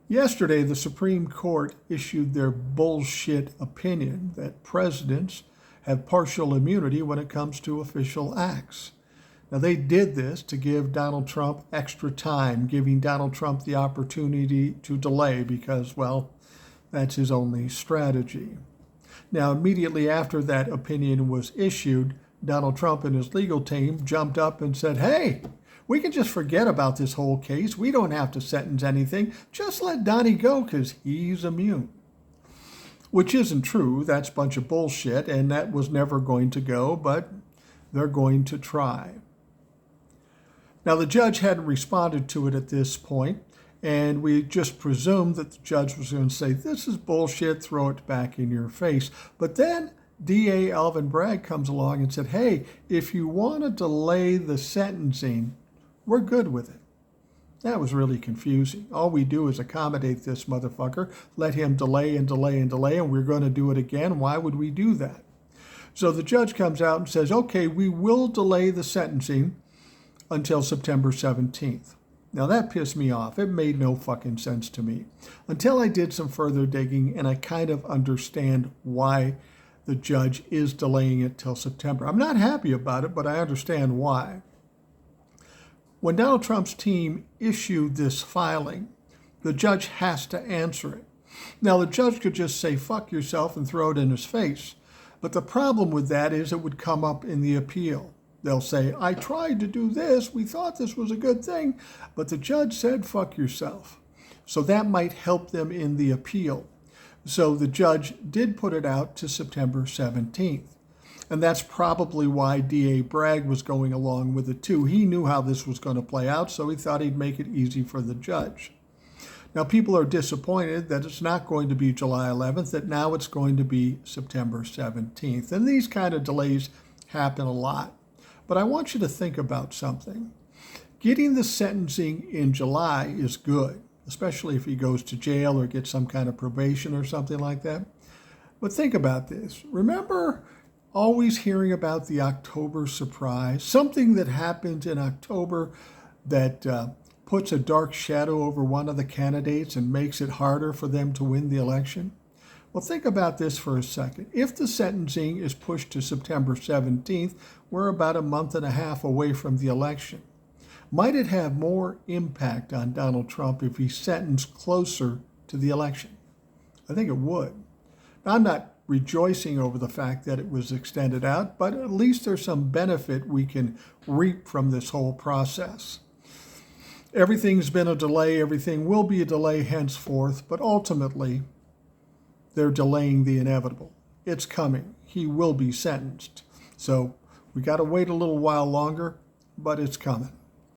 Yesterday, the Supreme Court issued their bullshit opinion that presidents have partial immunity when it comes to official acts. Now, they did this to give Donald Trump extra time, giving Donald Trump the opportunity to delay because, well, that's his only strategy. Now, immediately after that opinion was issued, Donald Trump and his legal team jumped up and said, hey, we can just forget about this whole case. We don't have to sentence anything. Just let Donnie go because he's immune. Which isn't true. That's a bunch of bullshit, and that was never going to go, but they're going to try. Now, the judge hadn't responded to it at this point, and we just presumed that the judge was going to say, this is bullshit, throw it back in your face. But then DA Alvin Bragg comes along and said, hey, if you want to delay the sentencing, we're good with it. That was really confusing. All we do is accommodate this motherfucker, let him delay and delay and delay, and we're going to do it again. Why would we do that? So the judge comes out and says, okay, we will delay the sentencing until September 17th. Now that pissed me off. It made no fucking sense to me until I did some further digging and I kind of understand why the judge is delaying it till September. I'm not happy about it, but I understand why. When Donald Trump's team issued this filing, the judge has to answer it. Now, the judge could just say, fuck yourself and throw it in his face. But the problem with that is it would come up in the appeal. They'll say, I tried to do this. We thought this was a good thing. But the judge said, fuck yourself. So that might help them in the appeal. So the judge did put it out to September 17th. And that's probably why DA Bragg was going along with it too. He knew how this was going to play out, so he thought he'd make it easy for the judge. Now, people are disappointed that it's not going to be July 11th, that now it's going to be September 17th. And these kind of delays happen a lot. But I want you to think about something. Getting the sentencing in July is good, especially if he goes to jail or gets some kind of probation or something like that. But think about this. Remember always hearing about the October surprise, something that happens in October that puts a dark shadow over one of the candidates and makes it harder for them to win the election? Well, think about this for a second. If the sentencing is pushed to September 17th, we're about a month and a half away from the election. Might it have more impact on Donald Trump if he's sentenced closer to the election? I think it would. Now, I'm not rejoicing over the fact that it was extended out, but at least there's some benefit we can reap from this whole process. Everything's been a delay, everything will be a delay henceforth, but ultimately they're delaying the inevitable. It's coming. He will be sentenced. So we got to wait a little while longer, but it's coming.